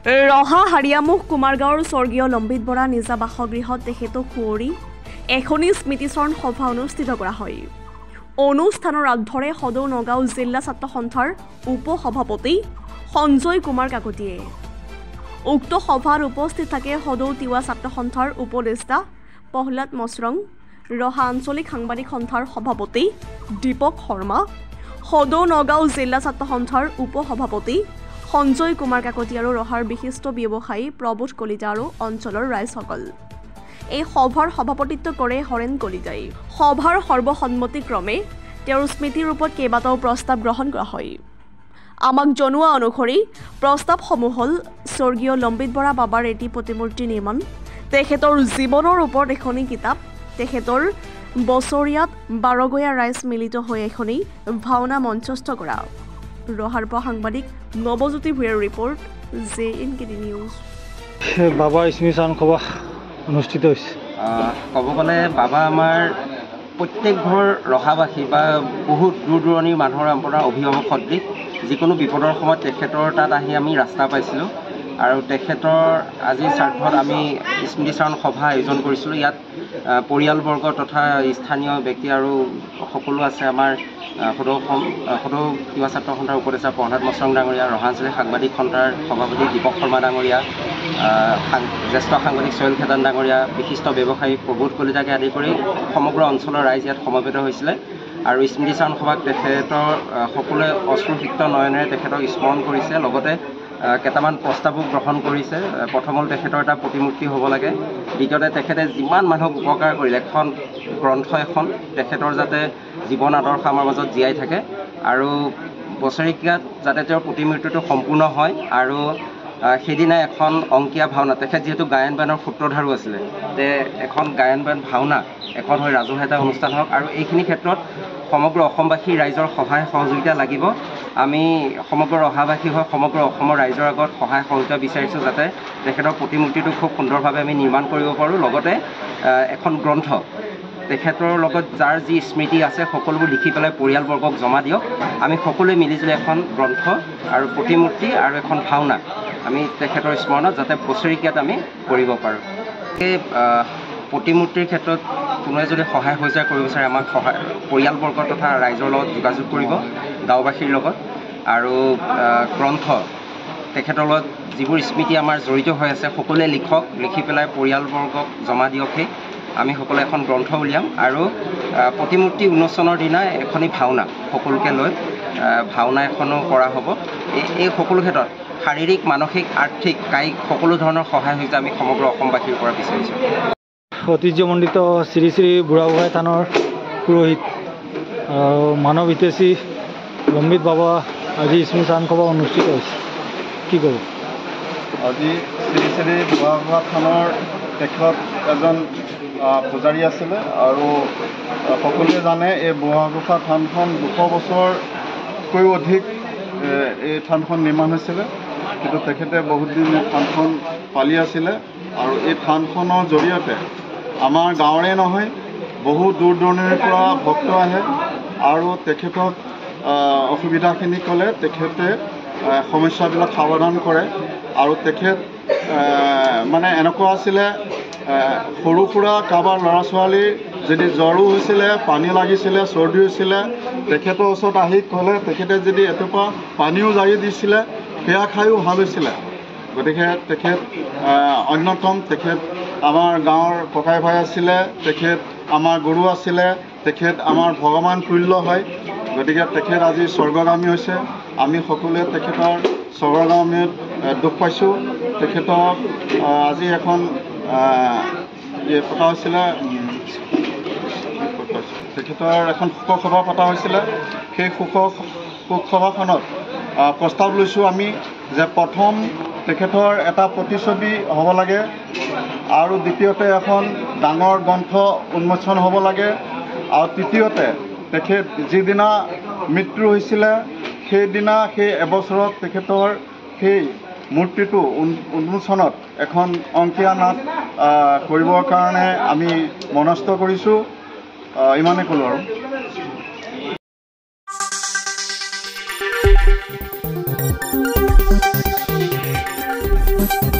ৰহা হাৰিয়ামুখ কুমাৰগাঁৱৰ স্বৰ্গীয় লম্বিত বৰা নিজা বাসগৃহত তেখেতক সুঁৱৰি এখনি স্মৃতিচৰণ সভা অনুষ্ঠিত কৰা হয়। অনুষ্ঠানৰ আধ্যৰে সদৌ নগাঁও জিলা ছাত্ৰ সন্থাৰ উপ সভাপতি সঞ্জয় কুমাৰ কাকতিয়ে। উক্ত সভাত উপস্থিত থাকে সদৌ তিৱা ছাত্ৰ সন্থাৰ উপদেষ্টা প্ৰহ্লাদ মছৰং, ৰহা আঞ্চলিক সাংবাদিক সন্থাৰ সভাপতি দীপক শৰ্মা, সদৌ নগাঁও জিলা ছাত্ৰ সন্থাৰ উপ সভাপতি সঞ্জয় কুমাৰ কাকতি আৰু ৰহাৰ বিশিষ্ট ব্যৱসায়ী প্ৰবোধ কলিতা আৰু অঞ্চলৰ ৰাইজসকল। এই সভাৰ সভাপতিত্ব কৰে হৰেণ কলিতাই। সভাৰ সৰ্বসন্মতিক্ৰমে তেওঁৰ স্মৃতিৰূপত কেইবাটাও প্ৰস্তাৱ গ্ৰহণ কৰা হয়। আমাক জনোৱা অনুসৰি প্ৰস্তাৱসমূহ হ'ল স্বৰ্গীয় লম্বিত বৰা বাবাৰ এটি প্ৰতিমূৰ্তি নিৰ্মাণ, তেখেতৰ জীৱনৰ ওপৰত এখনি কিতাপ, তেখেতৰ বছৰীয়াত 12 গঞা ৰাইজ মিলিত হৈ এখনি ভাওনা মঞ্চস্থ কৰা। ৰহাৰ পৰা সাংবাদিক নৱজ্যোতি ভূঞাৰ ৰিপৰ্ট, JNKT নিউজ। বাবা স্মৃতিচাৰণ সভা অনুষ্ঠিত হৈছে। ক'ব গ'লে বাবা আমাৰ প্ৰত্যেক ঘৰ ৰহাবাসী বা বহুত দূৰ দূৰণিৰ মানুহৰ আপোনাৰ অভিভাৱক সদৃশ। যিকোনো বিপদৰ সময়ত তেখেতৰ তাত আহি আমি ৰাস্তা পাইছিলোঁ আৰু তেখেতৰ আজিৰ স্বাৰ্থত আমি স্মৃতিচাৰণ সভা আয়োজন কৰিছিলোঁ। ইয়াত পৰিয়ালবৰ্গ তথা স্থানীয় ব্যক্তি আৰু সকলো আছে। আমাৰ সদৌ তিৱা ছাত্ৰ সন্থাৰ উপদেষ্টা প্ৰহ্লাদ মছৰং ডাঙৰীয়া, ৰহা আঞ্চলিক সাংবাদিক সন্থাৰ সভাপতি দীপক শৰ্মা ডাঙৰীয়া, জ্যেষ্ঠ সাংবাদিক চয়ল খেতান ডাঙৰীয়া, বিশিষ্ট ব্যৱসায়ী প্ৰবোধ কলিতাকে আদি কৰি সমগ্ৰ অঞ্চলৰ ৰাইজ ইয়াত সমবেত হৈছিলে। আৰু স্মৃতিচাৰণ সভাত তেখেতৰ সকলোৱে অশ্ৰুসিক্ত নয়নেৰে তেখেতক স্মৰণ কৰিছে, লগতে কেইটামান প্ৰস্তাৱো গ্ৰহণ কৰিছে। প্ৰথম হ'ল তেখেতৰ এটা প্ৰতিমূৰ্তি হ'ব লাগে, দ্বিতীয়তে তেখেতে যিমান মানুহক উপকাৰ কৰিলে এখন গ্ৰন্থ এখন তেখেতৰ যাতে জীৱন আদৰ্শ আমাৰ মাজত জীয়াই থাকে আৰু বছৰেকীয়াত যাতে তেওঁৰ প্ৰতিমূৰ্তিটো সম্পূৰ্ণ হয়। আৰু সেইদিনা এখন অংকীয়া ভাওনা, তেখেত যিহেতু গায়ন বায়নৰ সূত্ৰধাৰো আছিলে, এখন গায়ন বায়ন ভাওনা এখন হৈ ৰাজহুৱা এটা অনুষ্ঠান হওক। আৰু এইখিনি ক্ষেত্ৰত সমগ্ৰ অসমবাসী ৰাইজৰ সহায় সহযোগিতা লাগিব। আমি সমগ্ৰ ৰহাবাসী হৈ সমগ্ৰ অসমৰ ৰাইজৰ আগত সহায় সহযোগিতা বিচাৰিছোঁ যাতে তেখেতৰ প্ৰতিমূৰ্তিটো খুব সুন্দৰভাৱে আমি নিৰ্মাণ কৰিব পাৰোঁ। লগতে এখন গ্ৰন্থ তেখেতৰ লগত যাৰ যি স্মৃতি আছে সকলোবোৰ লিখি পেলাই পৰিয়ালবৰ্গক জমা দিয়ক। আমি সকলোৱে মিলিজুলি এখন গ্ৰন্থ আৰু প্ৰতিমূৰ্তি আৰু এখন ভাওনা আমি তেখেতৰ স্মৰণত যাতে বছৰেকীয়াত আমি কৰিব পাৰোঁ। এই প্ৰতিমূৰ্তিৰ ক্ষেত্ৰত কোনোৱে যদি সহায় সহযোগিতা কৰিব বিচাৰে আমাক পৰিয়ালবৰ্গ তথা ৰাইজৰ লগত যোগাযোগ কৰিব, গাঁওবাসীৰ লগত। আৰু গ্ৰন্থ তেখেতৰ লগত যিবোৰ স্মৃতি আমাৰ জড়িত হৈ আছে সকলোৱে লিখক, লিখি পেলাই পৰিয়ালবৰ্গক জমা দিয়কহি। আমি সকলোৱে এখন গ্ৰন্থ উলিয়াম আৰু প্ৰতিমূৰ্তি উন্মোচনৰ দিনা এখনি ভাওনা সকলোকে লৈ ভাওনা এখনো কৰা হ'ব। এই সকলো ক্ষেত্ৰত শাৰীৰিক, মানসিক, আৰ্থিক, কায়িক সকলো ধৰণৰ সহায় সহযোগিতা আমি সমগ্ৰ অসমবাসীৰ পৰা বিচাৰিছোঁ। ঐতিহ্যমণ্ডিত শ্ৰী শ্ৰী বুঢ়াগোহাঁই থানৰ পুৰোহিত মানৱ হিতেশী লম্বিত বাবা আজি স্মৃতিচাৰণ সভা অনুষ্ঠিত হৈছে, কি ক'ব? আজি শ্ৰী শ্ৰী বুঢ়াগোহাঁই থানৰ তেখেত এজন পূজাৰী আছিলে আৰু সকলোৱে জানে এই বুঢ়াগোহাঁই থানখন 200 বছৰতকৈও অধিক এই থানখন নিৰ্মাণ হৈছিলে, কিন্তু তেখেতে বহুত দিন এই থানখন পালি আছিলে। আৰু এই থানখনৰ জৰিয়তে আমাৰ গাঁৱৰে নহয় বহু দূৰ দূৰণিৰ পৰা ভক্ত আহে আৰু তেখেতক অসুবিধাখিনি ক'লে তেখেতে সমস্যাবিলাক সমাধান কৰে। আৰু তেখেত মানে এনেকুৱা আছিলে, সৰু সুৰা কাৰোবাৰ ল'ৰা ছোৱালীৰ যদি জ্বৰো হৈছিলে, পানী লাগিছিলে, চৰ্দি হৈছিলে, তেখেতৰ ওচৰত আহি ক'লে তেখেতে যদি এটোপা পানীও জাৰি দিছিলে সেয়া খায়ো ভাল হৈছিলে। গতিকে তেখেত অন্যতম, তেখেত আমাৰ গাঁৱৰ ককাই ভাই আছিলে, তেখেত আমাৰ গুৰু আছিলে, তেখেত আমাৰ ভগৱান তুল্য হয়। গতিকে তেখেত আজি স্বৰ্গগামী হৈছে। আমি সকলোৱে তেখেতৰ স্বৰ্গগামীত দুখ পাইছোঁ। তেখেতক আজি এখন পতা হৈছিলে, তেখেতৰ এখন শোকসভা পতা হৈছিলে। সেই শোকসভাখনত প্ৰস্তাৱ লৈছোঁ আমি যে প্ৰথম তেখেতৰ এটা প্ৰতিচ্ছবি হ'ব লাগে আৰু দ্বিতীয়তে এখন ডাঙৰ গ্ৰন্থ উন্মোচন হ'ব লাগে আৰু তৃতীয়তে তেখেত যিদিনা মৃত্যু হৈছিলে সেইদিনা সেই এবছৰত তেখেতৰ সেই মূৰ্তিটো উন্মোচনত এখন অংকীয়া নাট কৰিবৰ কাৰণে আমি মনস্থ কৰিছোঁ। ইমানেই ক'লোঁ আৰু। Thank you.